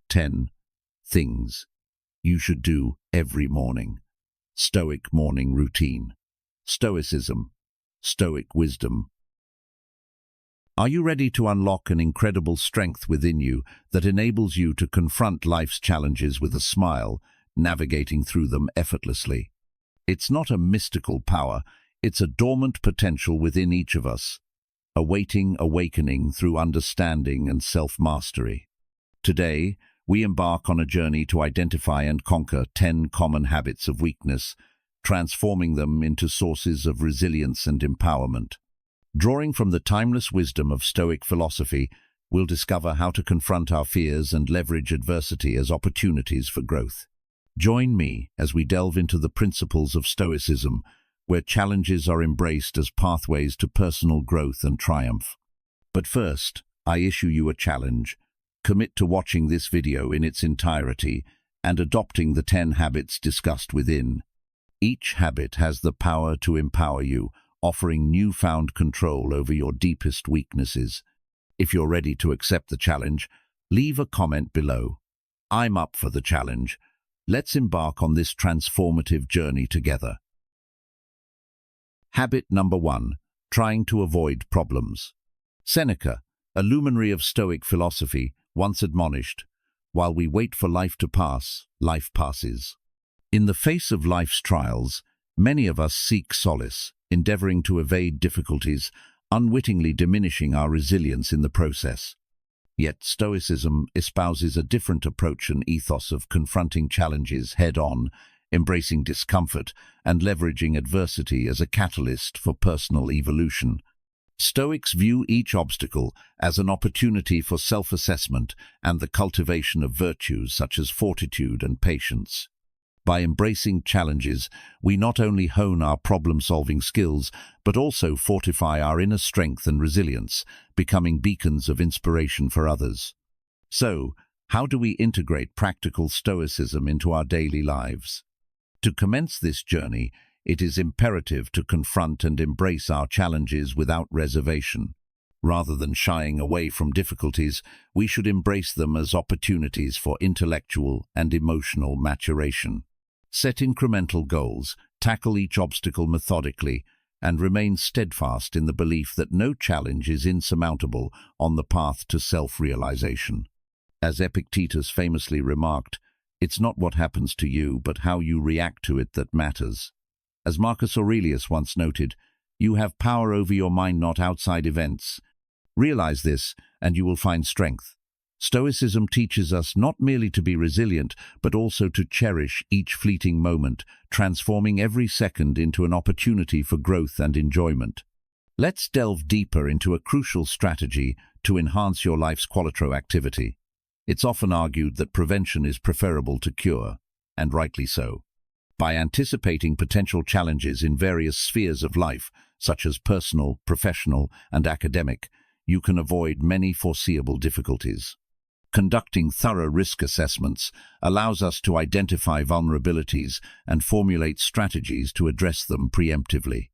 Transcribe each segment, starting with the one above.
10 things you should do every morning. Stoic morning routine. Stoicism. Stoic wisdom. Are you ready to unlock an incredible strength within you that enables you to confront life's challenges with a smile, navigating through them effortlessly? It's not a mystical power, it's a dormant potential within each of us, awaiting awakening through understanding and self-mastery. Today, we embark on a journey to identify and conquer 10 common habits of weakness, transforming them into sources of resilience and empowerment. Drawing from the timeless wisdom of Stoic philosophy, we'll discover how to confront our fears and leverage adversity as opportunities for growth. Join me as we delve into the principles of Stoicism, where challenges are embraced as pathways to personal growth and triumph. But first, I issue you a challenge. Commit to watching this video in its entirety and adopting the 10 habits discussed within. Each habit has the power to empower you, offering newfound control over your deepest weaknesses. If you're ready to accept the challenge, leave a comment below. I'm up for the challenge. Let's embark on this transformative journey together. Habit number 1. Trying to avoid problems. Seneca, a luminary of Stoic philosophy, once admonished, "While we wait for life to pass, life passes." In the face of life's trials, many of us seek solace, endeavoring to evade difficulties, unwittingly diminishing our resilience in the process. Yet Stoicism espouses a different approach and ethos of confronting challenges head-on, embracing discomfort, and leveraging adversity as a catalyst for personal evolution. Stoics view each obstacle as an opportunity for self-assessment and the cultivation of virtues such as fortitude and patience. By embracing challenges, we not only hone our problem-solving skills, but also fortify our inner strength and resilience, becoming beacons of inspiration for others. So, how do we integrate practical Stoicism into our daily lives? To commence this journey, it is imperative to confront and embrace our challenges without reservation. Rather than shying away from difficulties, we should embrace them as opportunities for intellectual and emotional maturation. Set incremental goals, tackle each obstacle methodically, and remain steadfast in the belief that no challenge is insurmountable on the path to self-realization. As Epictetus famously remarked, "It's not what happens to you, but how you react to it that matters." As Marcus Aurelius once noted, "You have power over your mind, not outside events." Realize this, and you will find strength. Stoicism teaches us not merely to be resilient, but also to cherish each fleeting moment, transforming every second into an opportunity for growth and enjoyment. Let's delve deeper into a crucial strategy to enhance your life's activity. It's often argued that prevention is preferable to cure, and rightly so. By anticipating potential challenges in various spheres of life, such as personal, professional, and academic, you can avoid many foreseeable difficulties. Conducting thorough risk assessments allows us to identify vulnerabilities and formulate strategies to address them preemptively.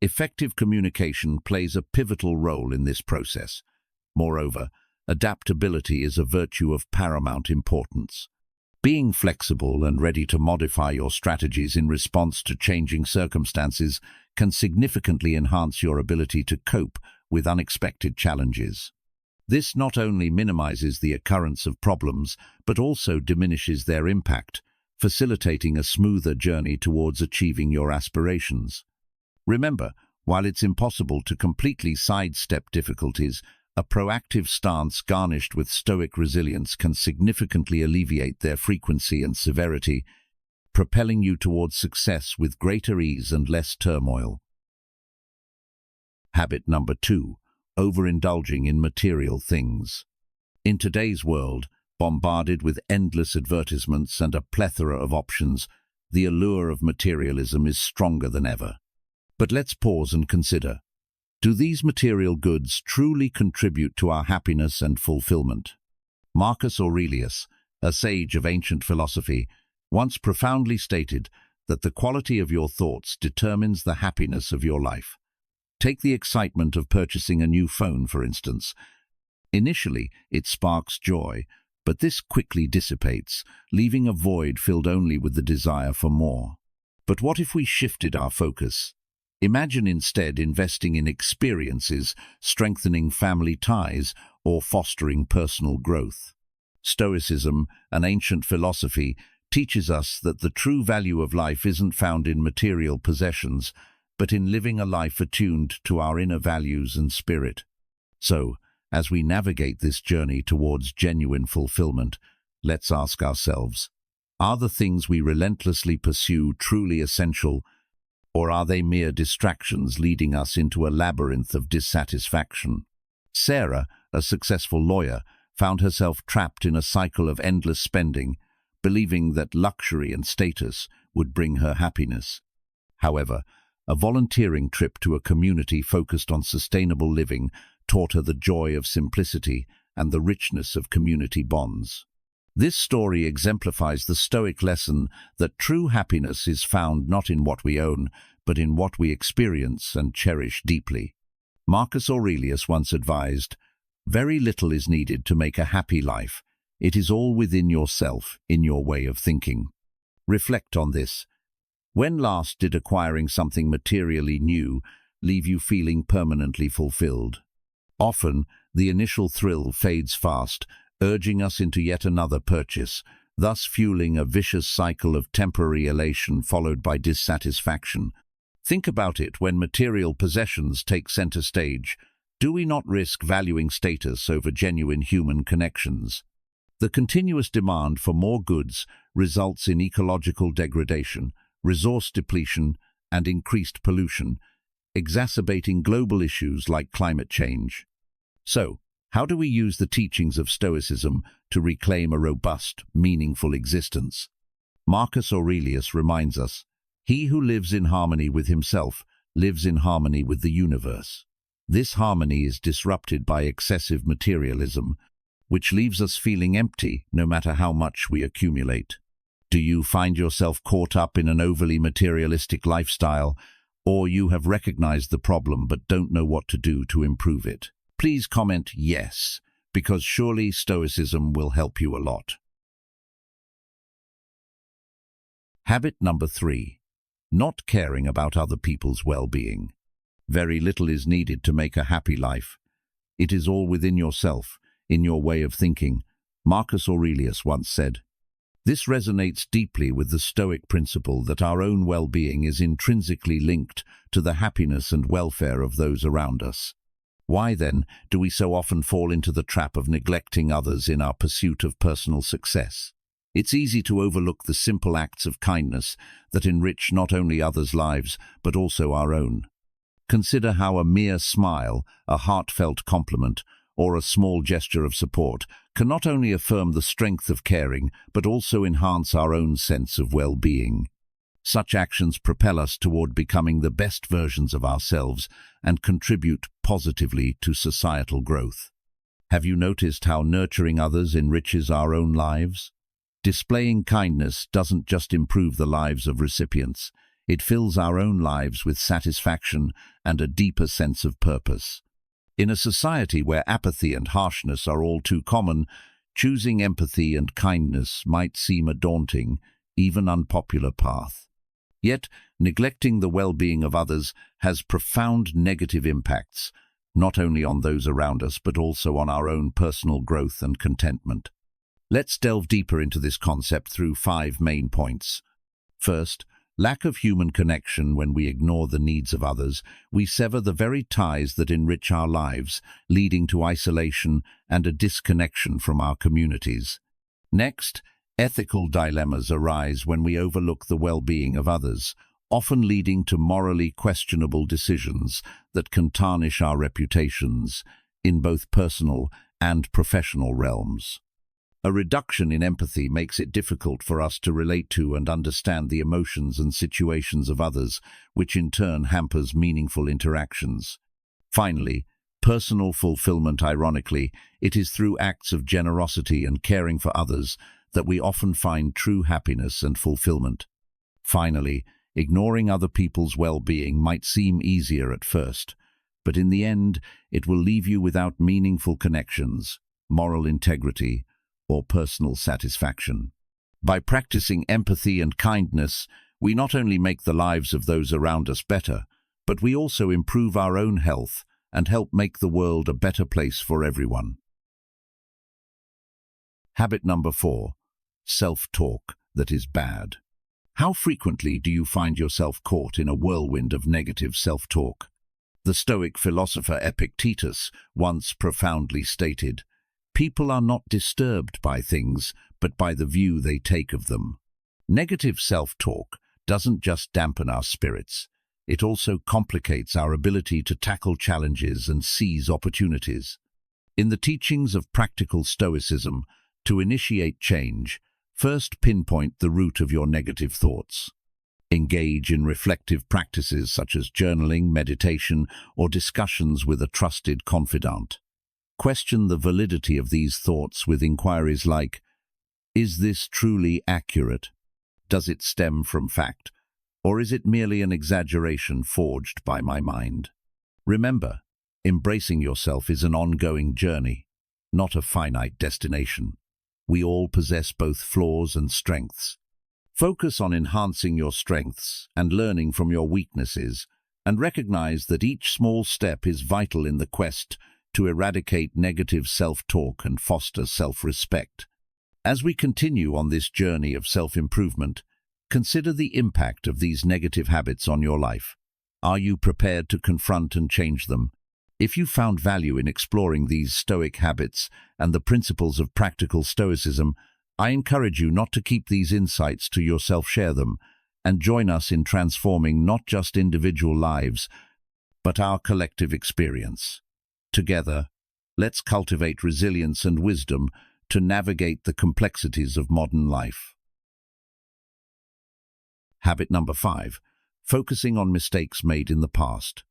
Effective communication plays a pivotal role in this process. Moreover, adaptability is a virtue of paramount importance. Being flexible and ready to modify your strategies in response to changing circumstances can significantly enhance your ability to cope with unexpected challenges. This not only minimizes the occurrence of problems, but also diminishes their impact, facilitating a smoother journey towards achieving your aspirations. Remember, while it's impossible to completely sidestep difficulties, a proactive stance garnished with Stoic resilience can significantly alleviate their frequency and severity, propelling you towards success with greater ease and less turmoil. Habit number 2. Overindulging in material things. In today's world, bombarded with endless advertisements and a plethora of options, the allure of materialism is stronger than ever. But let's pause and consider. Do these material goods truly contribute to our happiness and fulfillment? Marcus Aurelius, a sage of ancient philosophy, once profoundly stated that the quality of your thoughts determines the happiness of your life. Take the excitement of purchasing a new phone, for instance. Initially, it sparks joy, But this quickly dissipates, leaving a void filled only with the desire for more. But what if we shifted our focus? Imagine instead investing in experiences, strengthening family ties, or fostering personal growth. Stoicism, an ancient philosophy, teaches us that the true value of life isn't found in material possessions, but in living a life attuned to our inner values and spirit. So, as we navigate this journey towards genuine fulfillment, let's ask ourselves, are the things we relentlessly pursue truly essential, or are they mere distractions leading us into a labyrinth of dissatisfaction? Sarah, a successful lawyer, found herself trapped in a cycle of endless spending, believing that luxury and status would bring her happiness. However, a volunteering trip to a community focused on sustainable living taught her the joy of simplicity and the richness of community bonds. This story exemplifies the Stoic lesson that true happiness is found not in what we own, but in what we experience and cherish deeply. Marcus Aurelius once advised, "Very little is needed to make a happy life. It is all within yourself, in your way of thinking." Reflect on this. When last did acquiring something materially new leave you feeling permanently fulfilled? Often, the initial thrill fades fast, urging us into yet another purchase, thus fueling a vicious cycle of temporary elation followed by dissatisfaction. Think about it: when material possessions take center stage, do we not risk valuing status over genuine human connections? The continuous demand for more goods results in ecological degradation, resource depletion, and increased pollution, exacerbating global issues like climate change. So, how do we use the teachings of Stoicism to reclaim a robust, meaningful existence? Marcus Aurelius reminds us, "He who lives in harmony with himself lives in harmony with the universe." This harmony is disrupted by excessive materialism, which leaves us feeling empty no matter how much we accumulate. Do you find yourself caught up in an overly materialistic lifestyle, or you have recognized the problem but don't know what to do to improve it? Please comment yes, because surely Stoicism will help you a lot. Habit number 3. Not caring about other people's well-being. Very little is needed to make a happy life. It is all within yourself, in your way of thinking, Marcus Aurelius once said. This resonates deeply with the Stoic principle that our own well-being is intrinsically linked to the happiness and welfare of those around us. Why, then, do we so often fall into the trap of neglecting others in our pursuit of personal success? It's easy to overlook the simple acts of kindness that enrich not only others' lives, but also our own. Consider how a mere smile, a heartfelt compliment, or a small gesture of support can not only affirm the strength of caring, but also enhance our own sense of well-being. Such actions propel us toward becoming the best versions of ourselves and contribute positively to societal growth. Have you noticed how nurturing others enriches our own lives? Displaying kindness doesn't just improve the lives of recipients, it fills our own lives with satisfaction and a deeper sense of purpose. In a society where apathy and harshness are all too common, choosing empathy and kindness might seem a daunting, even unpopular path. Yet, neglecting the well-being of others has profound negative impacts, not only on those around us, but also on our own personal growth and contentment. Let's delve deeper into this concept through 5 main points. First, lack of human connection. When we ignore the needs of others, we sever the very ties that enrich our lives, leading to isolation and a disconnection from our communities. Next, ethical dilemmas arise when we overlook the well-being of others, often leading to morally questionable decisions that can tarnish our reputations in both personal and professional realms. A reduction in empathy makes it difficult for us to relate to and understand the emotions and situations of others, which in turn hampers meaningful interactions. Finally, personal fulfillment. Ironically, it is through acts of generosity and caring for others that we often find true happiness and fulfillment. Finally, ignoring other people's well-being might seem easier at first, but in the end, it will leave you without meaningful connections, moral integrity, or personal satisfaction. By practicing empathy and kindness, we not only make the lives of those around us better, but we also improve our own health and help make the world a better place for everyone. Habit number 4. Self-talk that is bad. How frequently do you find yourself caught in a whirlwind of negative self-talk? The Stoic philosopher Epictetus once profoundly stated, "People are not disturbed by things, but by the view they take of them." Negative self-talk doesn't just dampen our spirits, it also complicates our ability to tackle challenges and seize opportunities. In the teachings of practical Stoicism, to initiate change, first pinpoint the root of your negative thoughts. Engage in reflective practices such as journaling, meditation, or discussions with a trusted confidant. Question the validity of these thoughts with inquiries like, "Is this truly accurate? Does it stem from fact? Or is it merely an exaggeration forged by my mind?" Remember, embracing yourself is an ongoing journey, not a finite destination. We all possess both flaws and strengths. Focus on enhancing your strengths and learning from your weaknesses, and recognize that each small step is vital in the quest to eradicate negative self-talk and foster self-respect. As we continue on this journey of self-improvement, consider the impact of these negative habits on your life. Are you prepared to confront and change them? If you found value in exploring these Stoic habits and the principles of practical Stoicism, I encourage you not to keep these insights to yourself, share them, and join us in transforming not just individual lives, but our collective experience. Together, let's cultivate resilience and wisdom to navigate the complexities of modern life. Habit number 5. Focusing on mistakes made in the past.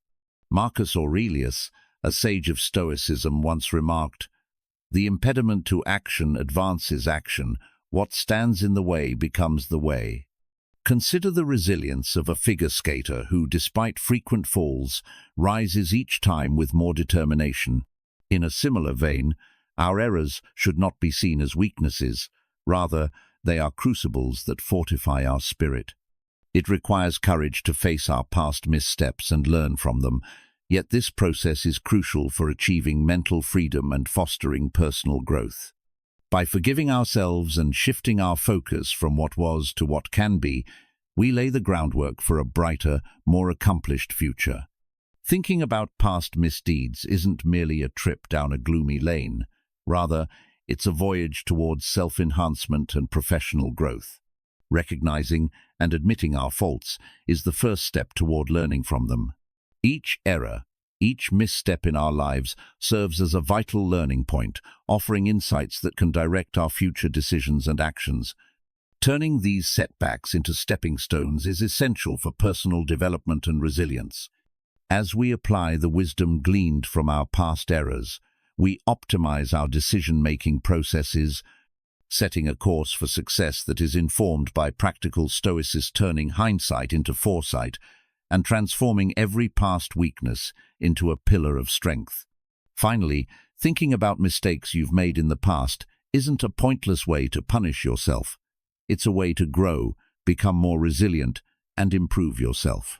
Marcus Aurelius, a sage of Stoicism, once remarked, "The impediment to action advances action. What stands in the way becomes the way." Consider the resilience of a figure skater who, despite frequent falls, rises each time with more determination. In a similar vein, our errors should not be seen as weaknesses. Rather, they are crucibles that fortify our spirit. It requires courage to face our past missteps and learn from them, yet this process is crucial for achieving mental freedom and fostering personal growth. By forgiving ourselves and shifting our focus from what was to what can be, we lay the groundwork for a brighter, more accomplished future. Thinking about past misdeeds isn't merely a trip down a gloomy lane. Rather, it's a voyage towards self-enhancement and professional growth. Recognizing and admitting our faults is the first step toward learning from them. Each error, each misstep in our lives serves as a vital learning point, offering insights that can direct our future decisions and actions. Turning these setbacks into stepping stones is essential for personal development and resilience. As we apply the wisdom gleaned from our past errors, we optimize our decision-making processes, setting a course for success that is informed by practical Stoicism, turning hindsight into foresight and transforming every past weakness into a pillar of strength. Finally, thinking about mistakes you've made in the past isn't a pointless way to punish yourself. It's a way to grow, become more resilient, and improve yourself.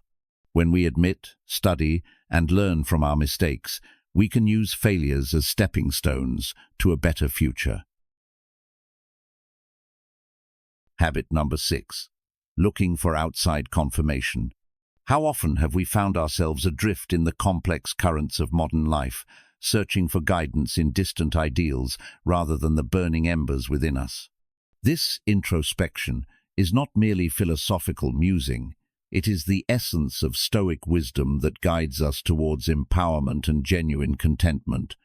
When we admit, study, and learn from our mistakes, we can use failures as stepping stones to a better future. Habit number 6. Looking for outside confirmation. How often have we found ourselves adrift in the complex currents of modern life, searching for guidance in distant ideals rather than the burning embers within us? This introspection is not merely philosophical musing. It is the essence of Stoic wisdom that guides us towards empowerment and genuine contentment.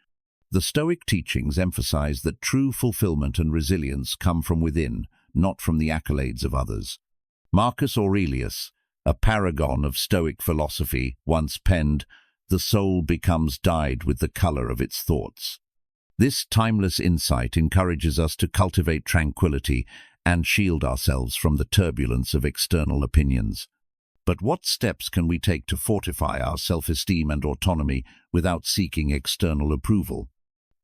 The Stoic teachings emphasize that true fulfillment and resilience come from within, not from the accolades of others. Marcus Aurelius, a paragon of Stoic philosophy, once penned, "The soul becomes dyed with the color of its thoughts." This timeless insight encourages us to cultivate tranquility and shield ourselves from the turbulence of external opinions. But what steps can we take to fortify our self-esteem and autonomy without seeking external approval?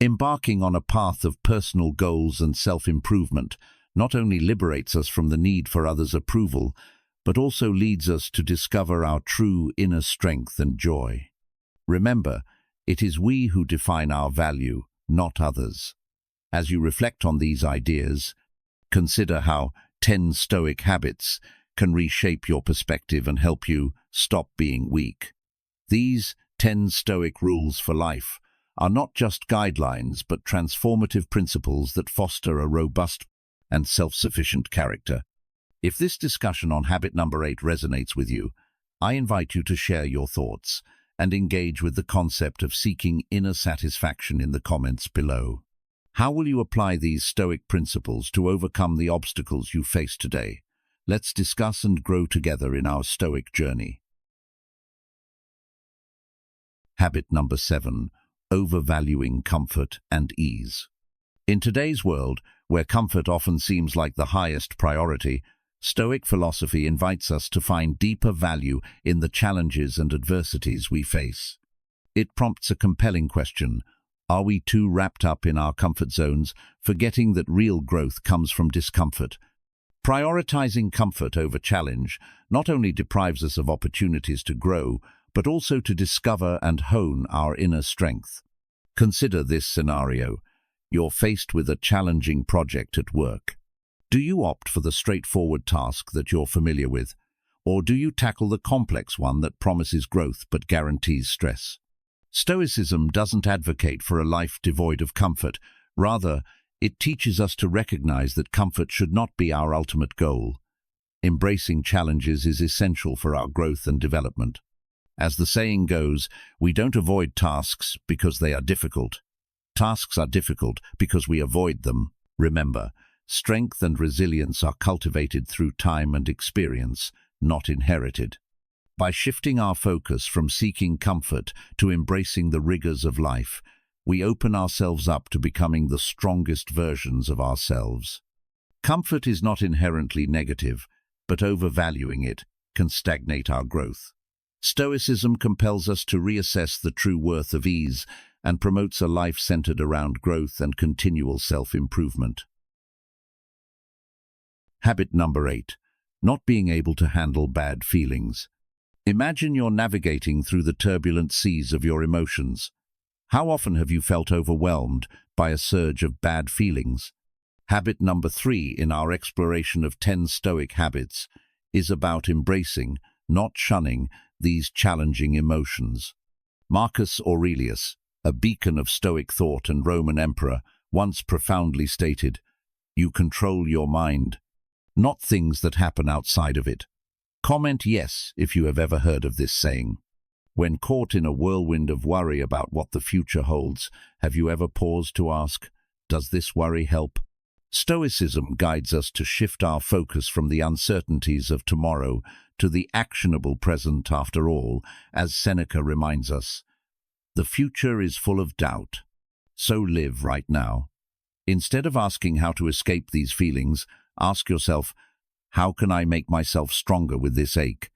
Embarking on a path of personal goals and self-improvement not only liberates us from the need for others' approval, but also leads us to discover our true inner strength and joy. Remember, it is we who define our value, not others. As you reflect on these ideas, consider how 10 Stoic habits can reshape your perspective and help you stop being weak. These 10 Stoic rules for life are not just guidelines but transformative principles that foster a robust and self-sufficient character. If this discussion on habit number 8 resonates with you, I invite you to share your thoughts and engage with the concept of seeking inner satisfaction in the comments below. How will you apply these Stoic principles to overcome the obstacles you face today? Let's discuss and grow together in our Stoic journey. Habit number 7. Overvaluing comfort and ease. In today's world, where comfort often seems like the highest priority, Stoic philosophy invites us to find deeper value in the challenges and adversities we face. It prompts a compelling question: are we too wrapped up in our comfort zones, forgetting that real growth comes from discomfort? Prioritizing comfort over challenge not only deprives us of opportunities to grow, but also to discover and hone our inner strength. Consider this scenario. You're faced with a challenging project at work. Do you opt for the straightforward task that you're familiar with, or do you tackle the complex one that promises growth but guarantees stress? Stoicism doesn't advocate for a life devoid of comfort. Rather, it teaches us to recognize that comfort should not be our ultimate goal. Embracing challenges is essential for our growth and development. As the saying goes, we don't avoid tasks because they are difficult. Tasks are difficult because we avoid them. Remember, strength and resilience are cultivated through time and experience, not inherited. By shifting our focus from seeking comfort to embracing the rigors of life, we open ourselves up to becoming the strongest versions of ourselves. Comfort is not inherently negative, but overvaluing it can stagnate our growth. Stoicism compels us to reassess the true worth of ease and promotes a life centered around growth and continual self-improvement. Habit number 8. Not being able to handle bad feelings. Imagine you're navigating through the turbulent seas of your emotions. How often have you felt overwhelmed by a surge of bad feelings? Habit number 3 in our exploration of 10 Stoic habits is about embracing, not shunning, these challenging emotions. Marcus Aurelius, a beacon of Stoic thought and Roman emperor, once profoundly stated, "You control your mind, not things that happen outside of it." Comment yes if you have ever heard of this saying. When caught in a whirlwind of worry about what the future holds, have you ever paused to ask, does this worry help? Stoicism guides us to shift our focus from the uncertainties of tomorrow to the actionable present. After all, as Seneca reminds us, the future is full of doubt, so live right now. Instead of asking how to escape these feelings, ask yourself, how can I make myself stronger with this ache?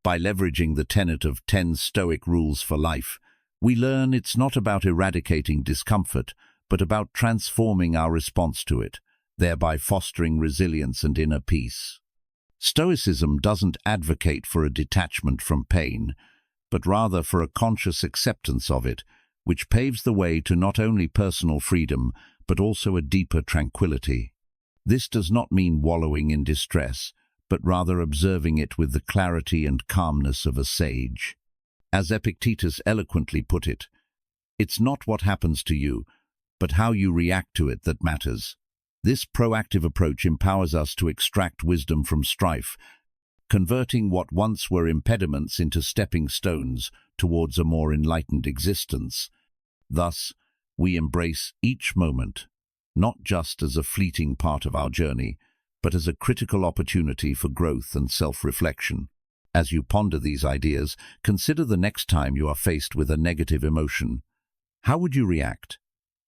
By leveraging the tenet of 10 Stoic rules for life, we learn it's not about eradicating discomfort, but about transforming our response to it, thereby fostering resilience and inner peace. Stoicism doesn't advocate for a detachment from pain, but rather for a conscious acceptance of it, which paves the way to not only personal freedom, but also a deeper tranquility. This does not mean wallowing in distress, but rather observing it with the clarity and calmness of a sage. As Epictetus eloquently put it, it's not what happens to you, but how you react to it that matters. This proactive approach empowers us to extract wisdom from strife, converting what once were impediments into stepping stones towards a more enlightened existence. Thus, we embrace each moment, not just as a fleeting part of our journey, but as a critical opportunity for growth and self-reflection. As you ponder these ideas, consider the next time you are faced with a negative emotion. How would you react?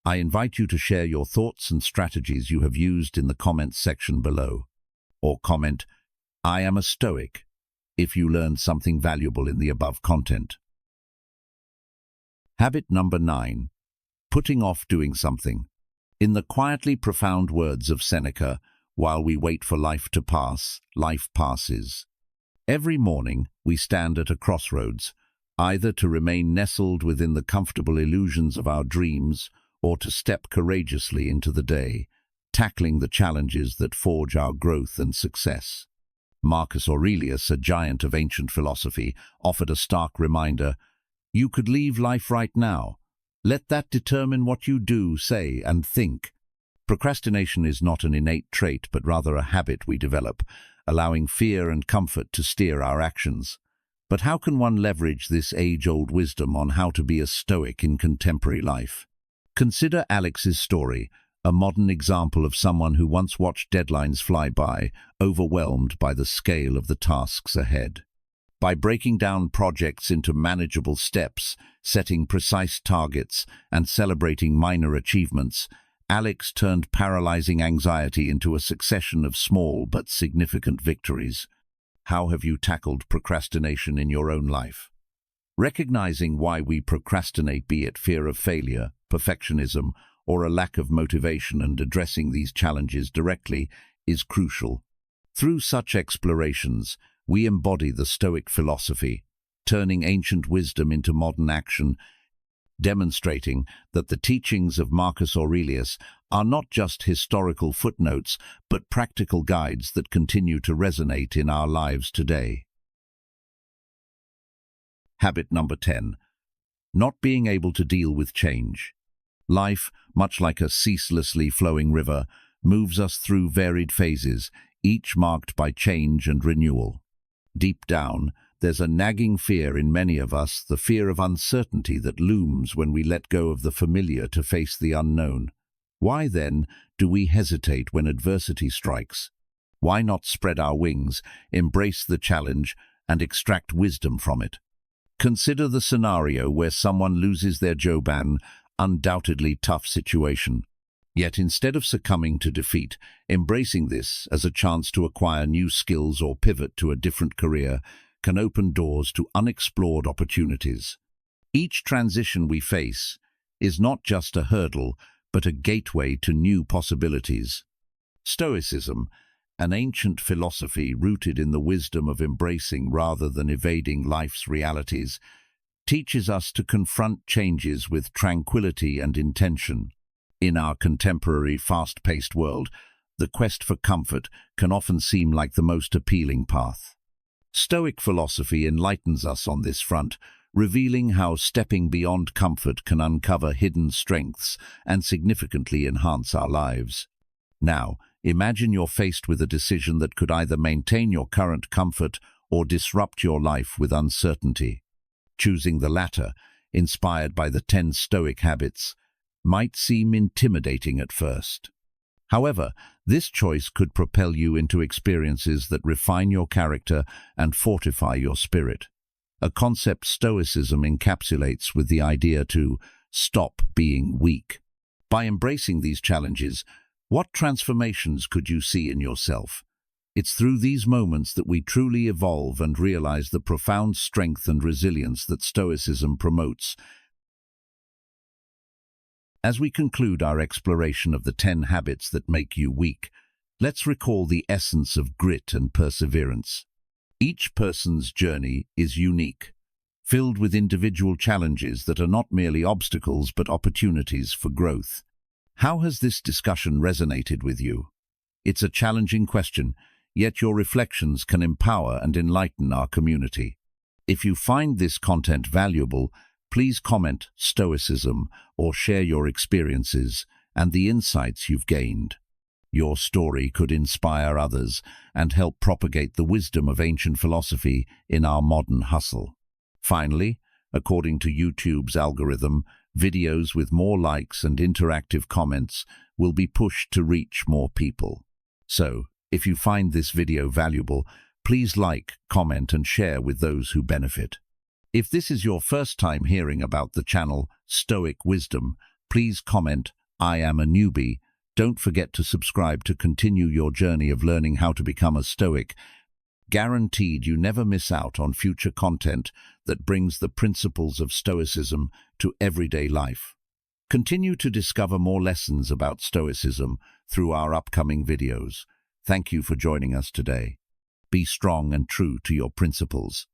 I invite you to share your thoughts and strategies you have used in the comments section below. Or comment, "I am a Stoic," if you learned something valuable in the above content. Habit number 9. putting off doing something. In the quietly profound words of Seneca, while we wait for life to pass, life passes. Every morning we stand at a crossroads, either to remain nestled within the comfortable illusions of our dreams or to step courageously into the day, tackling the challenges that forge our growth and success. Marcus Aurelius, a giant of ancient philosophy, offered a stark reminder: you could leave life right now. Let that determine what you do, say, and think. Procrastination is not an innate trait, but rather a habit we develop, allowing fear and comfort to steer our actions. But how can one leverage this age-old wisdom on how to be a Stoic in contemporary life? Consider Alex's story, a modern example of someone who once watched deadlines fly by, overwhelmed by the scale of the tasks ahead. By breaking down projects into manageable steps, setting precise targets, and celebrating minor achievements, Alex turned paralyzing anxiety into a succession of small but significant victories. How have you tackled procrastination in your own life? Recognizing why we procrastinate, be it fear of failure, perfectionism, or a lack of motivation, and addressing these challenges directly, is crucial. Through such explorations, we embody the Stoic philosophy, turning ancient wisdom into modern action, demonstrating that the teachings of Marcus Aurelius are not just historical footnotes, but practical guides that continue to resonate in our lives today. Habit number 10. Not being able to deal with change. Life, much like a ceaselessly flowing river, moves us through varied phases, each marked by change and renewal. Deep down, there's a nagging fear in many of us, the fear of uncertainty that looms when we let go of the familiar to face the unknown. Why, then, do we hesitate when adversity strikes? Why not spread our wings, embrace the challenge, and extract wisdom from it? Consider the scenario where someone loses their job, an undoubtedly tough situation. Yet instead of succumbing to defeat, embracing this as a chance to acquire new skills or pivot to a different career can open doors to unexplored opportunities. Each transition we face is not just a hurdle, but a gateway to new possibilities. Stoicism, an ancient philosophy rooted in the wisdom of embracing rather than evading life's realities, teaches us to confront changes with tranquility and intention. In our contemporary, fast-paced world, the quest for comfort can often seem like the most appealing path. Stoic philosophy enlightens us on this front, revealing how stepping beyond comfort can uncover hidden strengths and significantly enhance our lives. Now, imagine you're faced with a decision that could either maintain your current comfort or disrupt your life with uncertainty. Choosing the latter, inspired by the 10 Stoic habits, might seem intimidating at first. However, this choice could propel you into experiences that refine your character and fortify your spirit. A concept Stoicism encapsulates with the idea to stop being weak. By embracing these challenges, what transformations could you see in yourself? It's through these moments that we truly evolve and realize the profound strength and resilience that Stoicism promotes. As we conclude our exploration of the 10 habits that make you weak, let's recall the essence of grit and perseverance. Each person's journey is unique, filled with individual challenges that are not merely obstacles but opportunities for growth. How has this discussion resonated with you? It's a challenging question, yet your reflections can empower and enlighten our community. If you find this content valuable, please comment Stoicism or share your experiences and the insights you've gained. Your story could inspire others and help propagate the wisdom of ancient philosophy in our modern hustle. Finally, according to YouTube's algorithm, videos with more likes and interactive comments will be pushed to reach more people. So, if you find this video valuable, please like, comment, and share with those who benefit. If this is your first time hearing about the channel Stoic Wisdom, please comment, "I am a newbie." Don't forget to subscribe to continue your journey of learning how to become a Stoic. Guaranteed you never miss out on future content that brings the principles of Stoicism to everyday life. Continue to discover more lessons about Stoicism through our upcoming videos. Thank you for joining us today. Be strong and true to your principles.